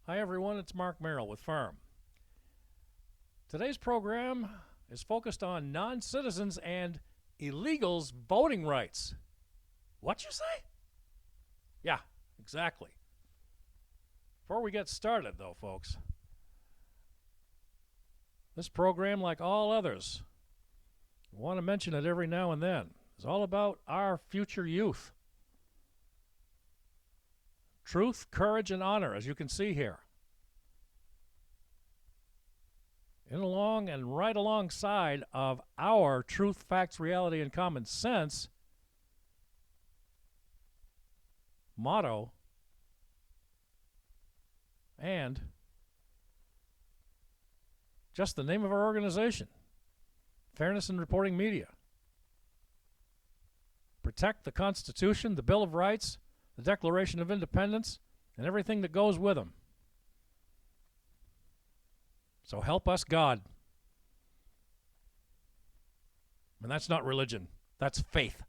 Hi everyone, it's Mark Merrill with Firm. Today's program is focused on non-citizens and illegals' voting rights. What you say? Yeah, exactly. Before we get started though, folks, this program, like all others, I want to mention it every now and then, is all about our future youth. Truth, courage, and honor, as you can see here. Along and right alongside of our truth, facts, reality, and common sense motto and just the name of our organization, Fairness in Reporting Media. Protect the Constitution, the Bill of Rights, the Declaration of Independence, and everything that goes with them. So help us, God. And that's not religion. That's faith.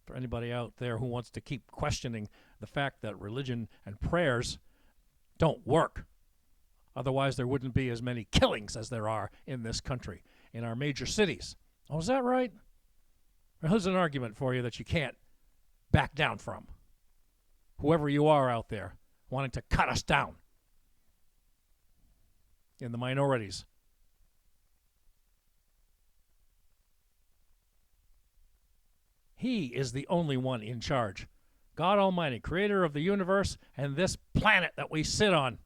For anybody out there who wants to keep questioning the fact that religion and prayers don't work. Otherwise, there wouldn't be as many killings as there are in this country, in our major cities. Oh, is that right? Well, here's an argument for you that you can't back down from. Whoever you are out there wanting to cut us down in the minorities. He is the only one in charge. God Almighty, creator of the universe and this planet that we sit on.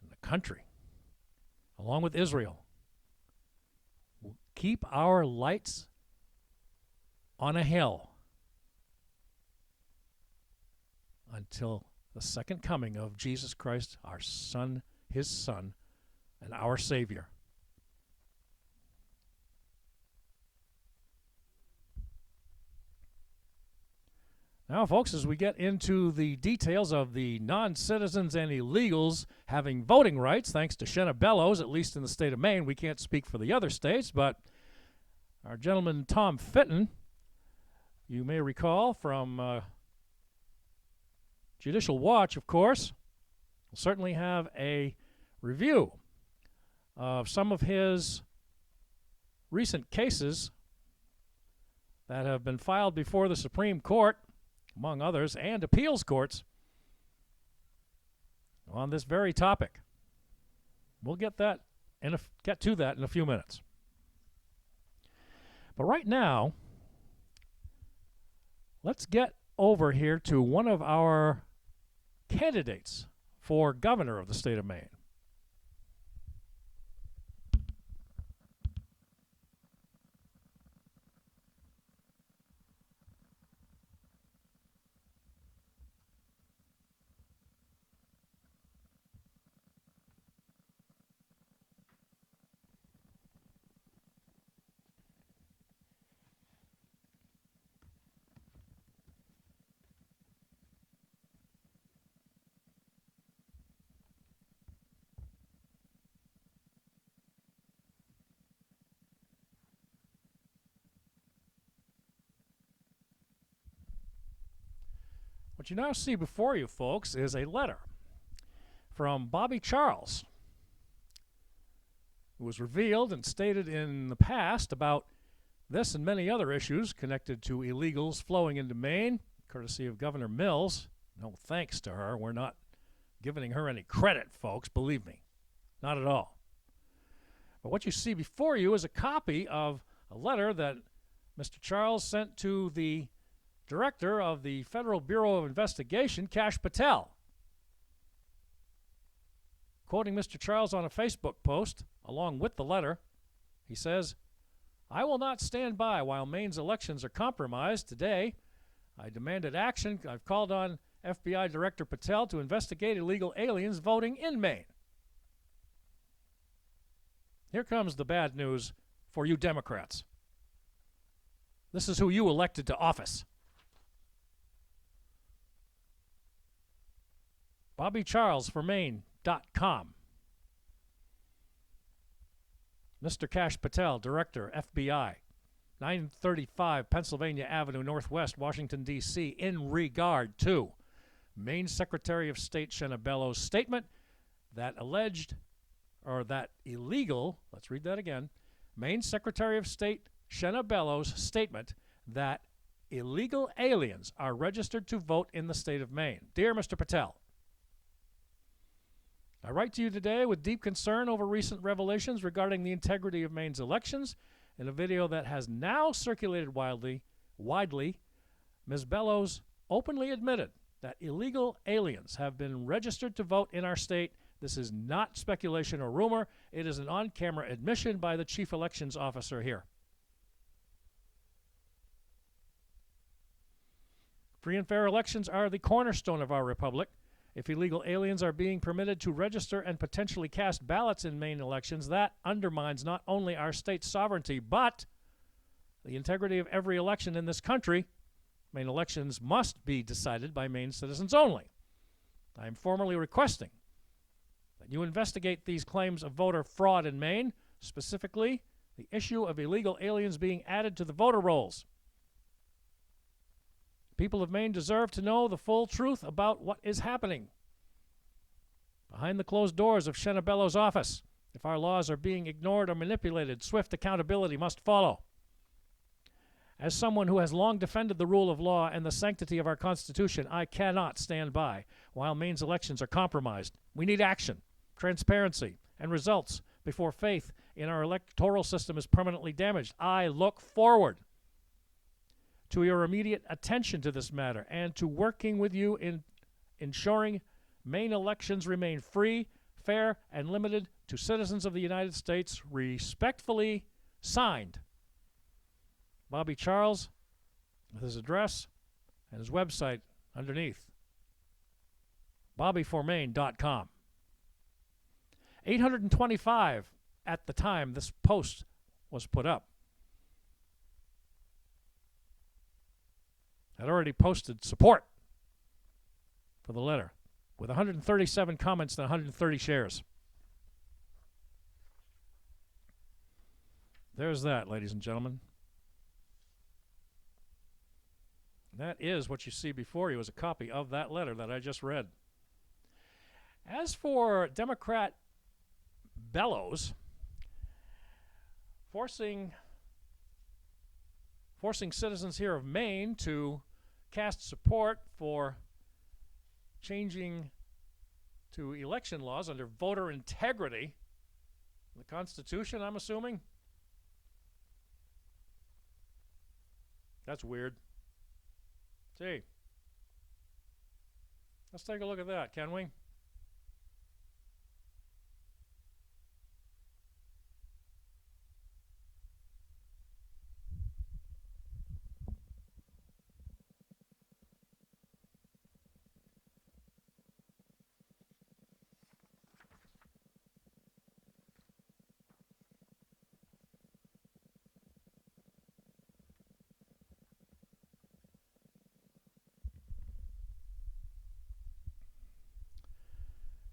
And the country, along with Israel, will keep our lights on a hill until the second coming of Jesus Christ, our Son, His Son, and our Savior. Now, folks, as we get into the details of the non-citizens and illegals having voting rights, thanks to Shenna Bellows, at least in the state of Maine, we can't speak for the other states, but our gentleman Tom Fitton, you may recall from Judicial Watch, of course, will certainly have a review of some of his recent cases that have been filed before the Supreme Court, among others, and appeals courts on this very topic. We'll get to that in a few minutes. But right now, let's get over here to one of our candidates for governor of the state of Maine. What you now see before you, folks, is a letter from Bobby Charles, who was revealed and stated in the past about this and many other issues connected to illegals flowing into Maine, courtesy of Governor Mills. No thanks to her. We're not giving her any credit, folks, believe me. Not at all. But what you see before you is a copy of a letter that Mr. Charles sent to the Director of the Federal Bureau of Investigation, Kash Patel. Quoting Mr. Charles on a Facebook post, along with the letter, he says, "I will not stand by while Maine's elections are compromised. Today, I demanded action. I've called on FBI Director Patel to investigate illegal aliens voting in Maine." Here comes the bad news for you Democrats. This is who you elected to office. BobbyCharlesForMaine.com. Mr. Kash Patel, Director, FBI. 935 Pennsylvania Avenue, Northwest, Washington, D.C., in regard to Maine Secretary of State Shenna Bellows' statement that illegal, let's read that again, Maine Secretary of State Shenna Bellows' statement that illegal aliens are registered to vote in the state of Maine. Dear Mr. Patel, I write to you today with deep concern over recent revelations regarding the integrity of Maine's elections. In a video that has now circulated widely, Ms. Bellows openly admitted that illegal aliens have been registered to vote in our state. This is not speculation or rumor. It is an on-camera admission by the chief elections officer here. Free and fair elections are the cornerstone of our republic. If illegal aliens are being permitted to register and potentially cast ballots in Maine elections, that undermines not only our state's sovereignty, but the integrity of every election in this country. Maine elections must be decided by Maine citizens only. I am formally requesting that you investigate these claims of voter fraud in Maine, specifically the issue of illegal aliens being added to the voter rolls. People of Maine deserve to know the full truth about what is happening behind the closed doors of Shenna Bellows' office. If our laws are being ignored or manipulated, swift accountability must follow. As someone who has long defended the rule of law and the sanctity of our Constitution, I cannot stand by while Maine's elections are compromised. We need action, transparency, and results before faith in our electoral system is permanently damaged. I look forward to your immediate attention to this matter and to working with you in ensuring Maine elections remain free, fair, and limited to citizens of the United States. Respectfully signed, Bobby Charles, with his address and his website underneath, bobbyformaine.com. 825 at the time this post was put up had already posted support for the letter, with 137 comments and 130 shares. There's that, ladies and gentlemen. That is what you see before you, is a copy of that letter that I just read. As for Democrat Bellows forcing citizens here of Maine to cast support for changing to election laws under voter integrity, the Constitution, I'm assuming. That's weird. Gee. Let's take a look at that, can we?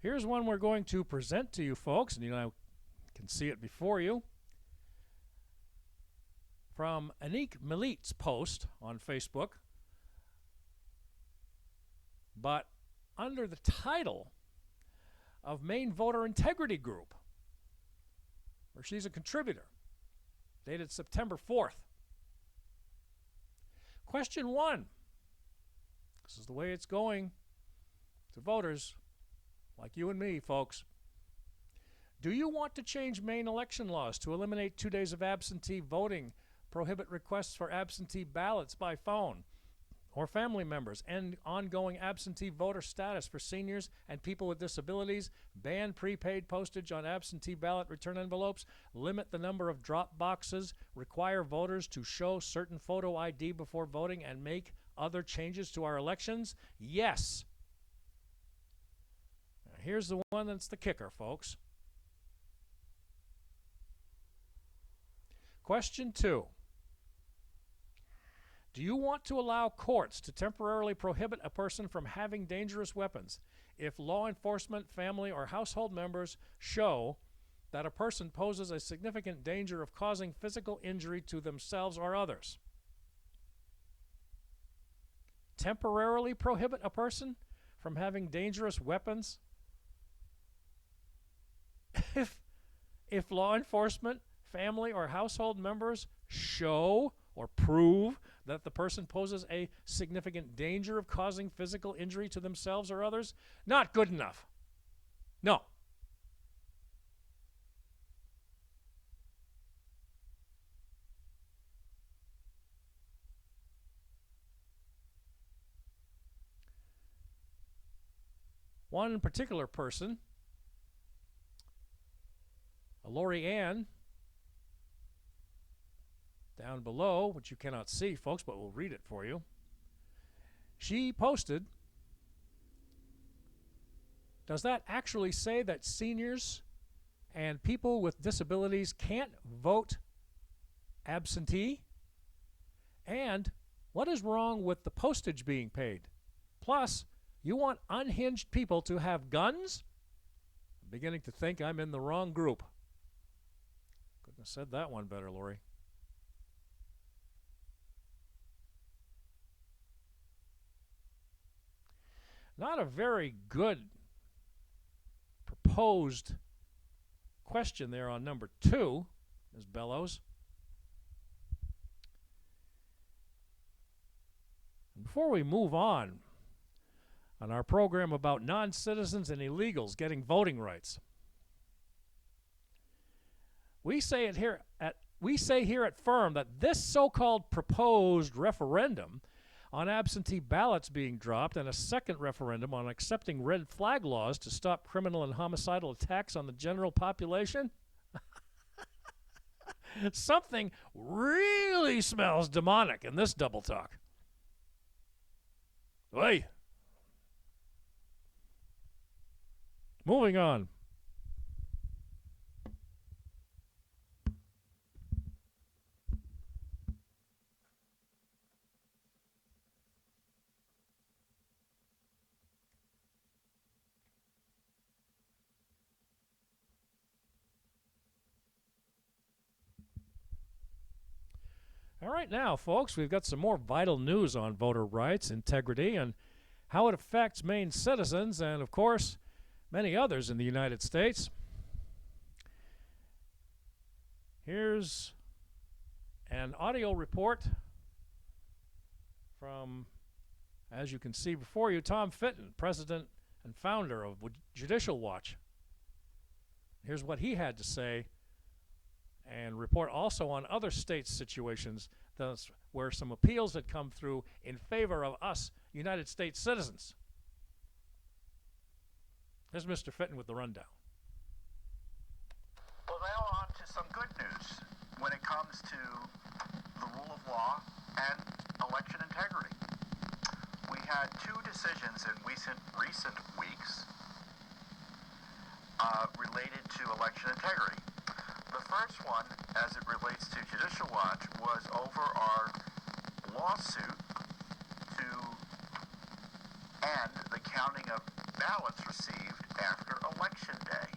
Here's one we're going to present to you folks, and you can see it before you, from Anik Milit's post on Facebook, but under the title of Maine Voter Integrity Group, where she's a contributor, dated September 4th. Question 1. This is the way it's going to voters like you and me, folks. Do you want to change Maine election laws to eliminate 2 days of absentee voting, prohibit requests for absentee ballots by phone or family members, end ongoing absentee voter status for seniors and people with disabilities, ban prepaid postage on absentee ballot return envelopes, limit the number of drop boxes, require voters to show certain photo ID before voting, and make other changes to our elections? Yes. Here's the one that's the kicker, folks. Question 2. Do you want to allow courts to temporarily prohibit a person from having dangerous weapons if law enforcement, family, or household members show that a person poses a significant danger of causing physical injury to themselves or others. Temporarily prohibit a person from having dangerous weapons if law enforcement, family, or household members show or prove that the person poses a significant danger of causing physical injury to themselves or others. Not good enough. No. One particular person, Lori Ann, down below, which you cannot see, folks, but we'll read it for you. She posted, does that actually say that seniors and people with disabilities can't vote absentee? And what is wrong with the postage being paid? Plus, you want unhinged people to have guns? I'm beginning to think I'm in the wrong group. Couldn't have said that one better, Lori. Not a very good proposed question there on number 2, Ms. Bellows. Before we move on our program about non-citizens and illegals getting voting rights, we say here at Firm that this so-called proposed referendum on absentee ballots being dropped and a second referendum on accepting red flag laws to stop criminal and homicidal attacks on the general population, something really smells demonic in this double talk. Hey. Moving on. All right, now, folks, we've got some more vital news on voter rights, integrity, and how it affects Maine citizens and, of course, many others in the United States. Here's an audio report from, as you can see before you, Tom Fitton, president and founder of Judicial Watch. Here's what he had to say, and report also on other states' situations where some appeals had come through in favor of us, United States citizens. Here's Mr. Fitton with the rundown. Well, now on to some good news when it comes to the rule of law and election integrity. We had 2 decisions in recent weeks related to election integrity. The first one, as it relates to Judicial Watch, was over our lawsuit to end the counting of ballots received after Election Day.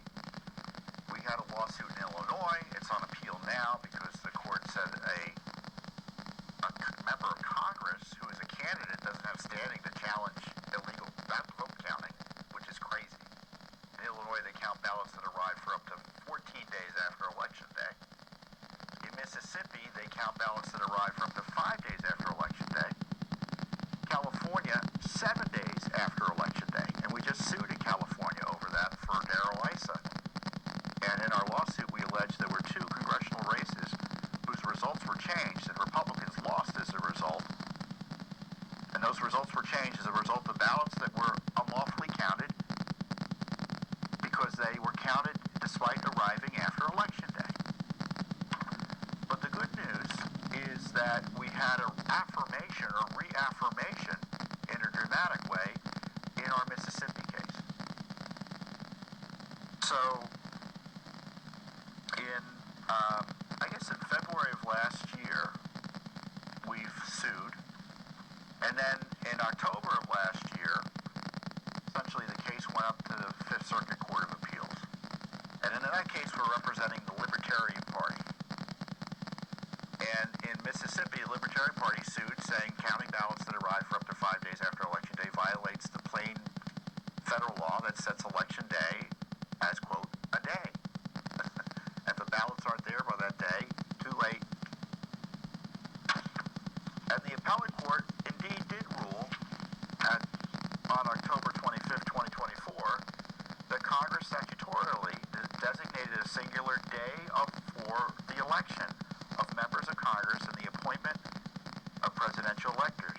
We had a lawsuit in Illinois. It's on appeal now because the court said a member of Congress who is a candidate doesn't have standing to challenge illegal vote counting, which is crazy. In Illinois, they count ballots that arrive for up to 14 days after Election Day. In Mississippi, they count ballots that arrive for up to 5 days after Election Day. California, 7 days after Election Day. And we just sued in California over that for Darrell Issa. And in our lawsuit, we alleged there were 2 congressional races whose results were changed and Republicans lost as a result. And those results were changed as a result of ballots that were unlawfully counted because they were counted despite arriving after Election Day. But the good news is that we had an affirmation or reaffirmation in a dramatic way in our Mississippi case. So in February of last year, we've sued. And then in October of last year, essentially the case went up to the Fifth Circuit Court of Appeals. And in that case, we're representing the Libertarian Party. And in Mississippi, the Libertarian Party sued, saying counting ballots that arrive for up to 5 days after Election Day violates the plain federal law that sets Election Day as, quote, a day. If the ballots aren't there by that day, too late. And the appellate court indeed did rule on October 25th, 2024, that Congress statutorily designated a singular day for the election of members of Congress and the appointment of presidential electors.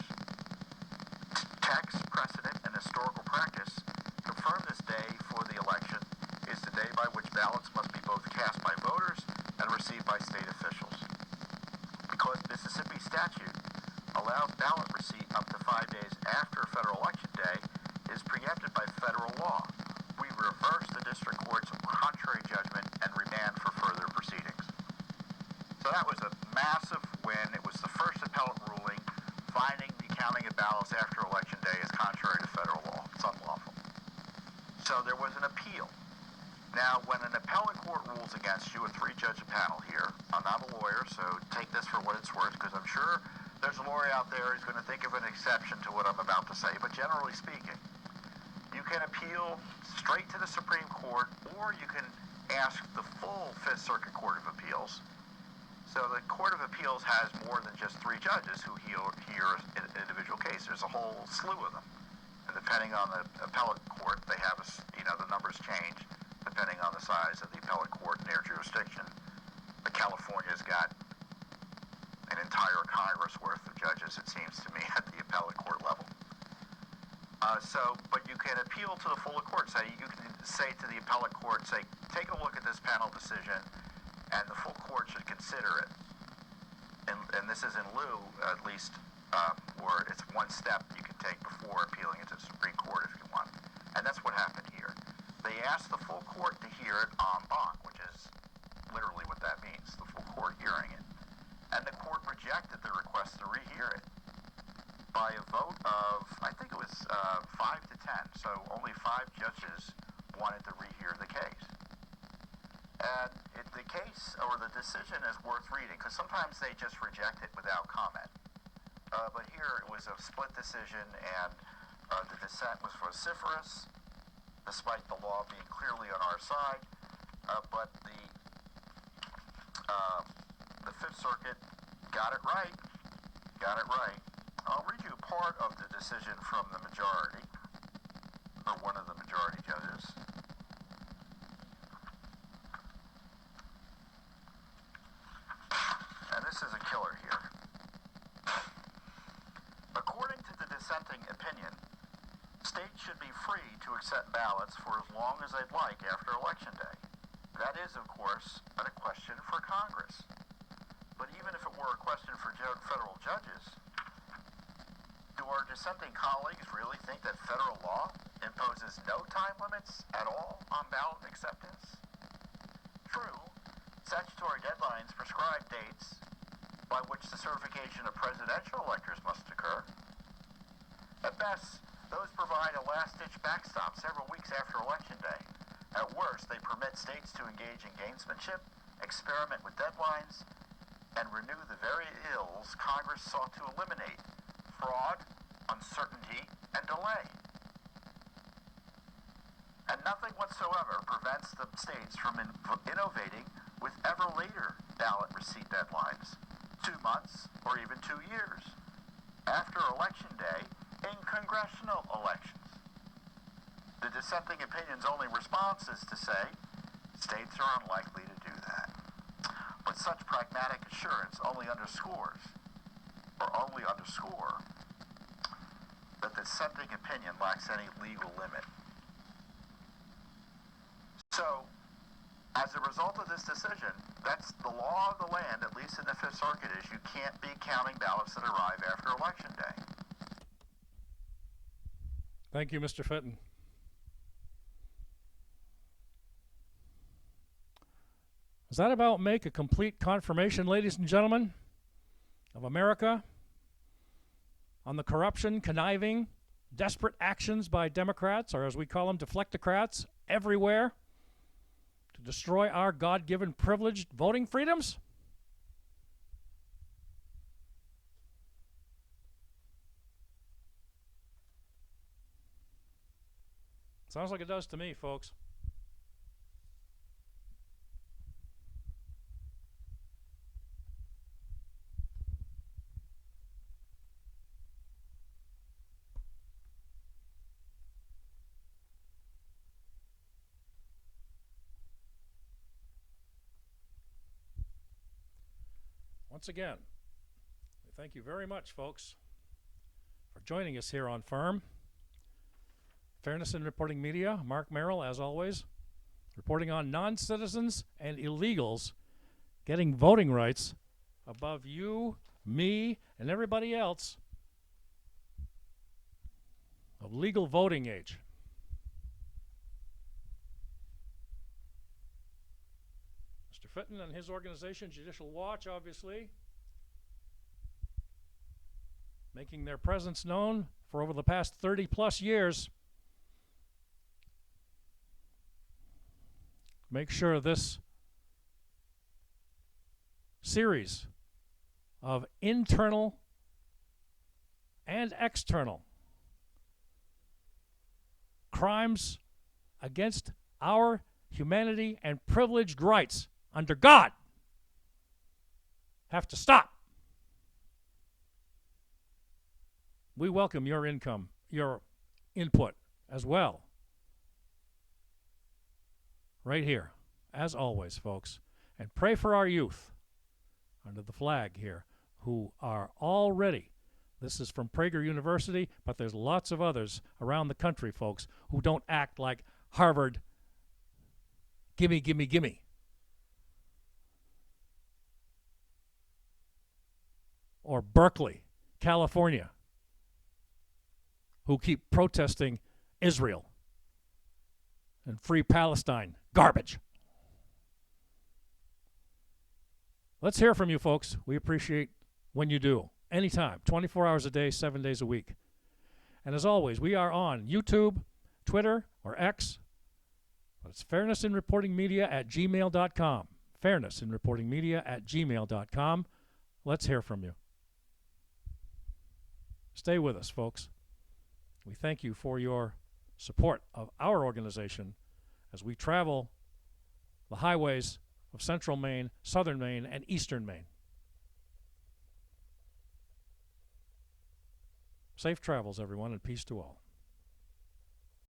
Text, precedent, and historical practice confirm this day for the election is the day by which ballots must be both cast by voters and received by state officials. Because Mississippi statute allows ballot receipt up to 5 days after federal election day is preempted by federal law. We reverse the district court's contrary judgment and remand for further proceedings. So that was a massive win. It was the first appellate ruling finding the counting of ballots after election day is contrary to federal law. It's unlawful. So there was an appeal. Now, when an appellate court rules against you, a three-judge panel here, I'm not a lawyer, so take this for what it's worth, because I'm sure there's a lawyer out there who's going to think of an exception to what I'm about to say. But generally speaking, you can appeal straight to the Supreme Court, or you can ask the full Fifth Circuit Court of Appeals. So the Court of Appeals has more than just three judges who hear an individual case. There's a whole slew of them. And depending on the appellate court, they have, the numbers change depending on the size of the appellate court and their jurisdiction. But California's got an entire Congress worth of judges, it seems to me, at the appellate court level. But you can appeal to the full court. So you can say to the appellate court, say, take a look at this panel decision, and the full court should consider it. And this is in lieu, at least, or it's one step you can take before appealing it to the Supreme Court if you want. And that's what happened here. They asked the full court to hear it en banc, which is literally what that means, the full court hearing it. And the court rejected the request to rehear it by a vote of, I think it was 5 to 10. So only 5 judges wanted to rehear the case. And the case, or the decision, is worth reading, because sometimes they just reject it without comment. But here it was a split decision, and the dissent was vociferous, despite the law being clearly on our side. But the Fifth Circuit got it right. I'll read you part of the decision from the majority, or one of the majority judges. And this is a killer here. According to the dissenting opinion, states should be free to accept ballots for as long as they'd like after Election Day. That is, of course, a question for Congress. But even if it were a question for federal judges, do our dissenting colleagues really think that federal law imposes no time limits at all on ballot acceptance? True, statutory deadlines prescribe dates by which the certification of presidential electors must occur. At best, those provide a last-ditch backstop several weeks after Election Day. At worst, they permit states to engage in gamesmanship, experiment with deadlines, and renew the very ills Congress sought to eliminate: fraud, uncertainty, and delay. And nothing whatsoever prevents the states from innovating with ever later ballot receipt deadlines, 2 months or even 2 years, after Election Day in congressional elections. The dissenting opinion's only response is to say, states are unlikely to do that. But such pragmatic assurance only underscore that the dissenting opinion lacks any legal limit. So, as a result of this decision, that's the law of the land, at least in the Fifth Circuit, is you can't be counting ballots that arrive after Election Day. Thank you, Mr. Fitton. Does that about make a complete confirmation, ladies and gentlemen, of America on the corruption, conniving, desperate actions by Democrats, or as we call them, deflectocrats, everywhere, to destroy our God-given privileged voting freedoms? Sounds like it does to me, folks. Once again, thank you very much, folks, for joining us here on Firm. Fairness in Reporting Media, Mark Merrill, as always, reporting on non-citizens and illegals getting voting rights above you, me, and everybody else of legal voting age. Mr. Fitton and his organization, Judicial Watch, obviously, making their presence known for over the past 30-plus years. Make sure this series of internal and external crimes against our humanity and privileged rights under God have to stop. We welcome your input as well. Right here, as always, folks. And pray for our youth under the flag here who are already, this is from Prager University, but there's lots of others around the country, folks, who don't act like Harvard, gimme, gimme, gimme. Or Berkeley, California, who keep protesting Israel and Free Palestine garbage. Let's hear from you, folks. We appreciate when you do. Anytime, 24 hours a day, 7 days a week. And as always, we are on YouTube, Twitter, or X. But it's fairnessinreportingmedia@gmail.com. Fairnessinreportingmedia@gmail.com. Let's hear from you. Stay with us, folks. We thank you for your support of our organization as we travel the highways of central Maine, southern Maine, and eastern Maine. Safe travels, everyone, and peace to all.